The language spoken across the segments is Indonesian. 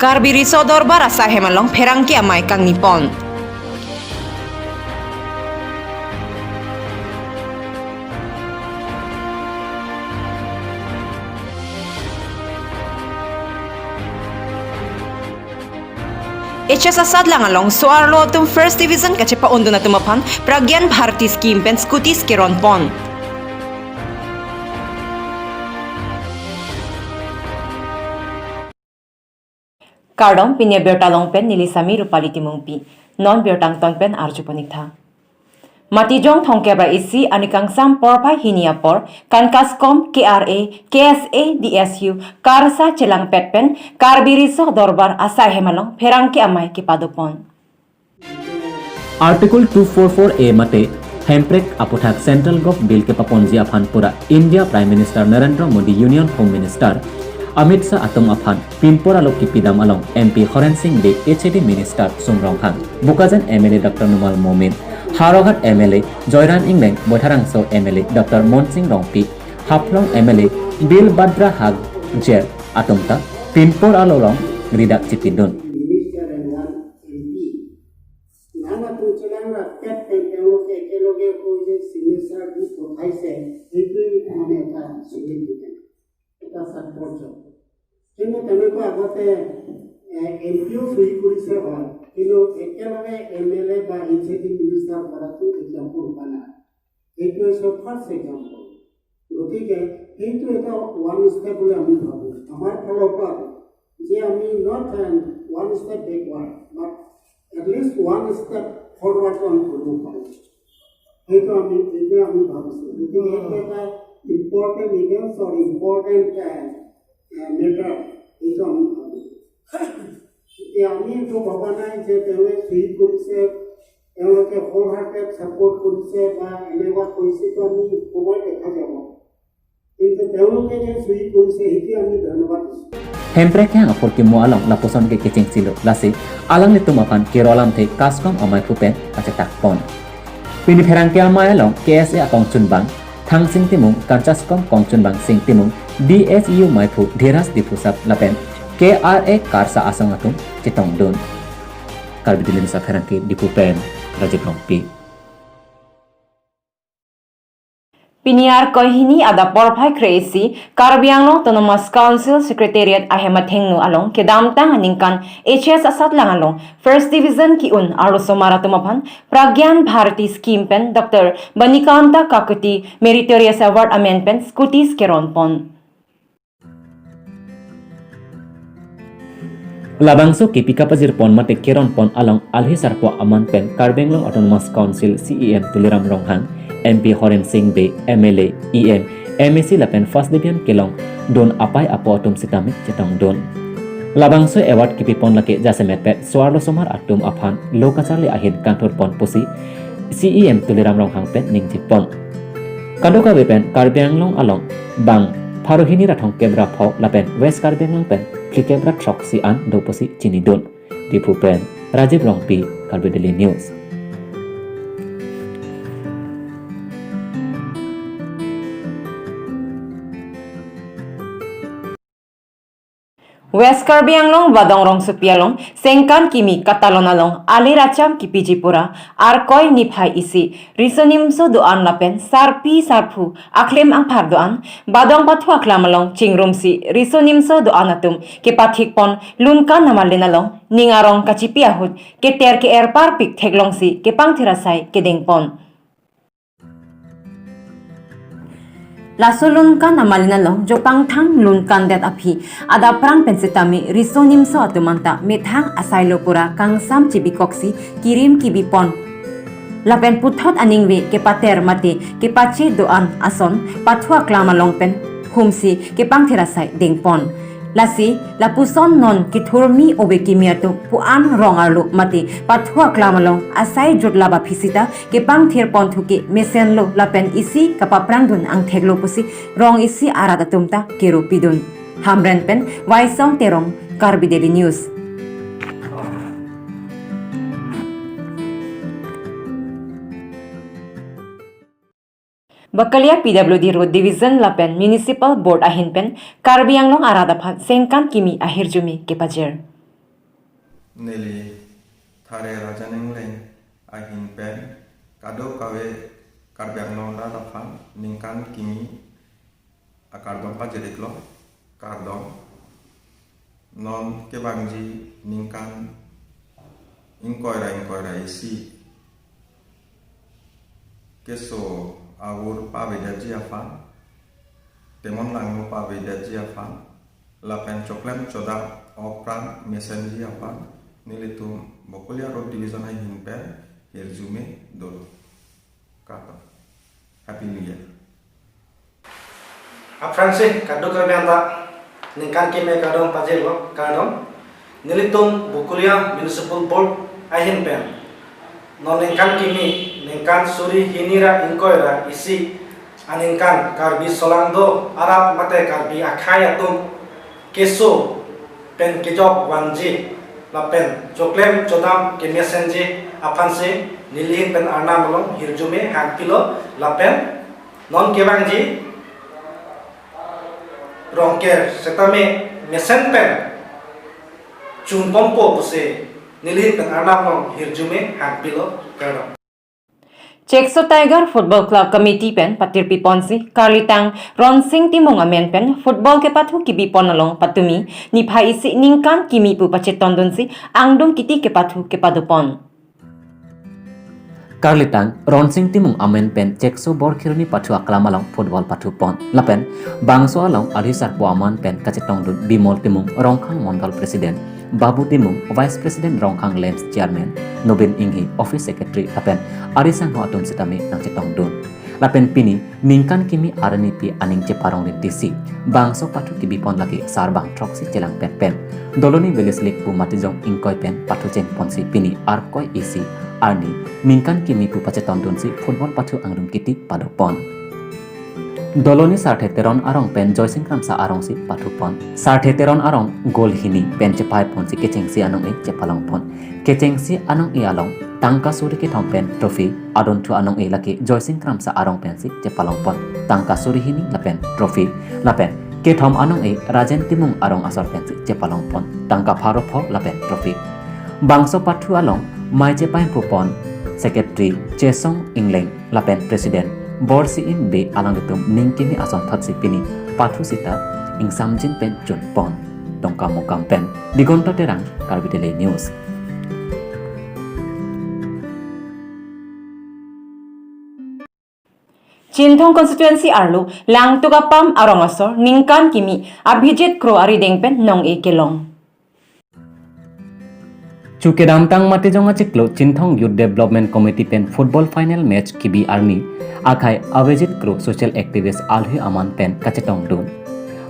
Karbiri sodor barasa hemalong perangki amai kang nipon. HS asad lang along suarlo tum first division kacepa undo na tumapan pragyan bharti scheme pen skutis keron pon. Kardong pinya bertalong pen nilisami rupali timungpi non bertang ton pen arjuponikta. Matijong thongkebra isi anikang sam porpai hiniapor kan kaskom KRA KSA DSU karsa celang petpen karbiri soh dorbar asai hemalong perangki amai kipadopon. Article 244A mate hemprek apothak Central Gov Bill ke paponji aphan pura India Prime Minister Narendra Modi Union Home Minister Amit Shah atom aphan pimpora lok kipidam along MP Horen Singh de HAD Minister Sumrong Han Bukajan MLA Dr. Numal Momin Haroghat MLA Joyran Ingleng Botharangso MLA Dr. Monsing Rongpi Haplong MLA Bill Badra Hag Jer atomta pimpor alolong ridak cipindun. কিন্তু তেনেকুৱা আগতে এমপিও চুৰি কৰিছে হয় কিন্তু একেলগে MLA বা HAD minister কৰাটো এক্সাম্পল হোৱা নাই এইটো হৈছে ফাৰ্ষ্ট এক্সাম্পল গতিকে এইটো এটা ওৱান ষ্টেপ বুলি আমি ভাবোঁ আমাৰ ফালৰ পৰা যে আমি not one step backward but at least one step ফৰৱাৰ্ডটো আমি কৰিব পাৰোঁ সেইটো আমি ভাবিছোঁ গতিকে এইটো এটা ইম্পৰ্টেণ্ট ইভেণ্টছ আৰু ইম্পৰ্টেণ্ট মেটাৰ এইটো আমি ভাবোঁ এতিয়া আমি এইটো ভবা নাই যে তেওঁলোকে চুইট কৰিছে তেওঁলোকে হোল হাৰ্টেড ছাপোৰ্ট কৰিছে বা এনেকুৱা কৰিছেতো আমি সময় দেখা যাব কিন্তু তেওঁলোকে যে চুইট কৰিছে সেইটো আমি ধন্যবাদ দিছোঁ. Hemprek yang apor ki mo along laposon ke kecing silo lasi alang ni tumapan kirolam te kaskom amai pupen pacetak pon. Pini perang ki amai along KSA akong chunbang thang sing timung karchaskom kong chunbang sing timung DSU maipu dhiras dipusap lapen KRA karsa asang atum citong dun. Karbidilin sa perang ki dipupen Rajiv Rongpi. Piniar kohini ada porpai kreasi Karbianglo Autonomous Council Secretariat ahemat hengnu along kedamtang aningkan HS asat lang along First Division ki un aro somara tumapan Pragyan Bharti Scheme pen Dr. Banikanta Kakuti Meritorious Award Amendment Skutis Keron pon. Labangso ki pikapajir pon mate keron pon along alhi sarpo aman pen Karbianglo Autonomous Council CEM Tuliram Ronghang MP Horen Singh Be MLA EM MAC lapen first division kelong don apai apo atum sitamit cetong don labangso award kipi pon lake jasemet pet suarlo somar atum aphan lokacharli ahin kantor pon pusi CEM Tuliram Ronghang pen ningji pon kadoka bepen Karbianglong along bang Pharohini rathong kebra phok lapen West Karbianglong pen klikebra thok si an do pusi chini don dipu pen Rajiv Rongpi Karbideli News. West Karbianglong Badongrong Supialong Sengkan Kimi Katalonalong Ali Racham Kipijipura Arkoi Niphai Isi Risonimso Doan Lapen Sarpi Sarpu Aklem Ang Pardoan Badong Patu Aklamalong Chingrumsi Risonimso Doan Atum Kepathik Pon Lunkan Namalinalong Ningarong Kachipiahut Keter ke Erpar Pik Teglongsi Kepang Tirasai Kedeng Pon. Lasulunkan namalinalong jopang thang lunkan det api ada prang pensitami risonim so atumanta methang asailo pura kang sam cibikoksi kirim kibipon lapen puthot aningwe ke pater mate ke pache doan ason pathua klamalong pen humsi ke pangtherasai dengpon lasi lapuson non kithurmi obe kimiato puan rongarlo mate pathua klamalong asai jotlaba phisita ke pangther ponthuke mesenlo lapen isi kapaprangdun ang theglo pusi rong isi arada tumta kero pidun hamren pen waisong terong Karbideli News. Bakalia PWD Road Division Lapen Municipal Board ahin pen Karbianglong Aradaphan Sengkan Kimi Ahirjumi Kepajer. nili thare rajaneng leng ahin pen kado kawe karbyang londa dafan ningkan kimi akardon pajeriklo kardon non kebangji ningkan inkoira isi keso awur pabedaji afan temon langmu pabedaji afan lapen coklem coda opran mesenji afan nilitum bokulia road division ay hinpen hirjume dolo kata happy new year Francis kado kerjanta ningkan kime kadong pajero kadong nilitum bukulia municipal board ahin pen non ningkan kimi ningkan suri hinira inkoira isi aningkan karbi solangdo arab mate karbi akhaya tum keso pen kijok wanji lapen joklem chodam kemesenji apanse nilihin pen arna molong hirjume hakpilo lapen non kebangji rongker setame mesen pen chumpompo puse nilih pen arnam hirjume hakpilo karo Chekso Tiger Football Club Committee pen patir piponsi Karlitang Ronsing Timong Amen pen football ke pathu kibi ponalong patumi ni phai isi ningkan kimi pu pacheton donsi angdong kiti ke pathu ke padupon Karlitang Ronsing Timung Amen pen Chekso Borkirni pathu aklamalang football pathu pon lapen bangso along Alhisar po aman pen kacetong dun Bimol Timung Rongkhang Mondal Presiden Babu Timung Vice President Rongkhang Lems Chairman Nobin Inghi Office Secretary lapen Arisang ho atun sitami nang cetong dun lapen pini ningkan kimi arani pi aning ceparong din tisi bangso pathu kibi pon lagi sarbang troksi celang pen doloni velislik pu matijong ingkoi pen pathu ceng ponsi pini arkoi isi arni ningkan kimi pu paceton dunsi football pathu angdum kiti padopon doloni sarthe teron arong pen joysingkram sa arong si pathu pon sarthe teron arong gol hini pen cepai pon si kecheng si anong e cepalong pon kecheng si anong e along tangka suri ke thom pen trophy adon thu anong e laki joysingkram sa arong pen si cepalong pon tangka suri hini lapen trophy lapen ke thom anong e rajen timung arong asor pen si cepalong pon tangka pharo pho lapen trophy bangso pathu along mai cepai pupon secretary chesong ingleng lapen president borsi in be alang ditum ningkimi ason thatsi pini pathu sita ingsamjin pen chun pon tongka mokam pen digonto terang Karbidele news Chinthong constituency arlo lang tugapam arongasor ningkan kimi Abhijit Kro ari dengpen nong e kelong Chuke damtang mate jonga chiklo Chinthong Youth Development Committee pen football final match kibi arni akai Abhijit Kro social activist alhi aman pen kacetong dun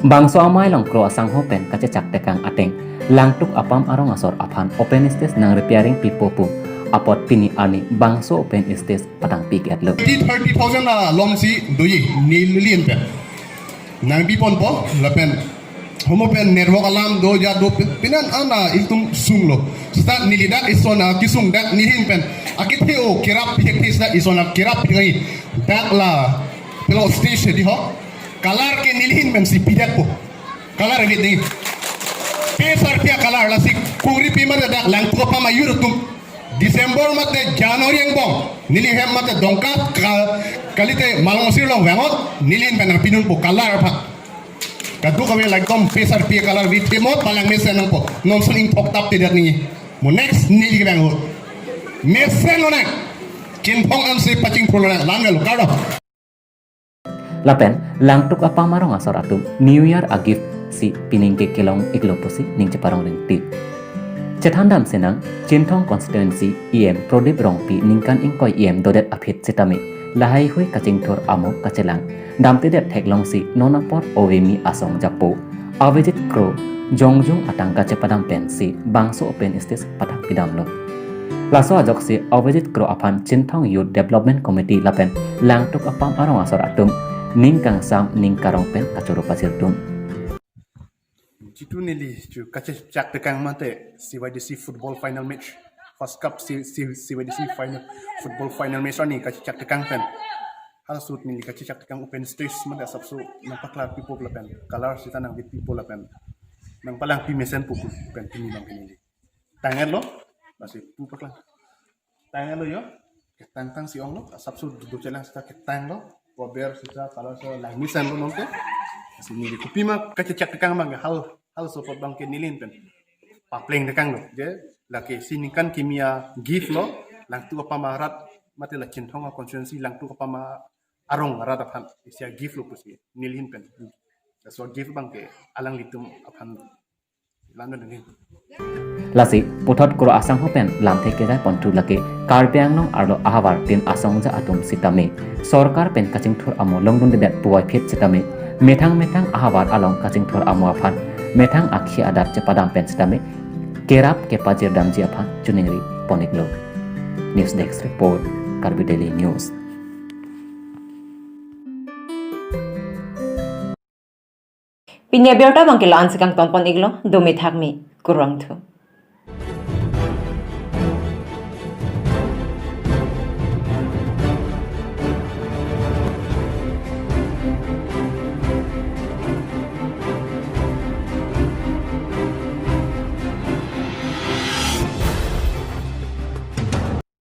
bangso amai long kro asang ho pen kace chak tekang ateng langtuk apam arong asor aphan open stage nang repairing pipo pu apot pini arni bangso open stage patang pik at lo 30,000 lom si doi nilien pen nang bipon po lapen homo pen network alam do ja do pinan ana iltum sunglo sta nilida isona kisung dak nihin pen akitheo kirap hektis da isona kirap ngai dak la pelo station di ho kalar ke nilhin men si pidak po kalar ge ding pesar pia kalar la si kuri pimar dak lang ko pa mayur tum Desember mate January ang bong nilihem mate dongka kalite malongosir long wengot nilin pen pinun po kalar pa kadu kami lagkom pesar pia kalar vitimot palang mesen nang po non suling poktap tidak ni mo next nili bang ho mesen lo nak kinpong am si pacing pro nak langel karo lapen langtuk apa marong asor atum New Year agif si pining ke kelong ikloposi ning ceparong ring ti cethandam senang Chinthong constituency EM Prodip Rongpi ningkan ingkoi EM dodet aphit setami lahai hui kaching thor amo kachelang damte det theklong si nonapor ovemi asong japo Abhijit Kro jongjong atangka cepadam pensi bangso open stage patang pidamlo laso ajok si Abhijit Kro aphan Chinthong Youth Development Committee lapen langtuk apam arong asor atum ningkang sam ningkarong pen kacoro pasir tum Citu nili cu kace cak tekang mate CYDC football final match first cup CYDC final football final match ni kace cak tekang pen hal sut nili kace cak tekang open stage mate sabsu nampaklah people la pen kalar sita nang bit people la pen nang palang pi mesen pu pen pini bang nili tangan lo masih pupak lang tangan lo yo ke tang si ong lo sabsu do chela sta ke tang lo ber sita kalau so lang misan lo nonte si ni kupi ma kacak kang mang hal so pot bang ke nilin pen papleng dekang lo je laki sinikan kimia gift lo lang tu apa marat mati la cintong konsensi lang tu apa ma arong rada phan isia gift lo pusi nilin pen so gift bang ke alang litum aphan lando dengin lasi puthot kuro asang hopen lam theke jai pontu lake karbiang nong arlo ahawar tin asong ja atum sitame sarkar pen kaching thor amo longdun de dat puai phet sitame methang ahawar along kaching thor amo aphan methang akhi adat che padam pen sitame kerap ke pajir damji aphan chuningri poniklo news desk report Karbi Daily News. Pinya berta bangkila ansikang tompon iglo, domi thakmi kurang thu.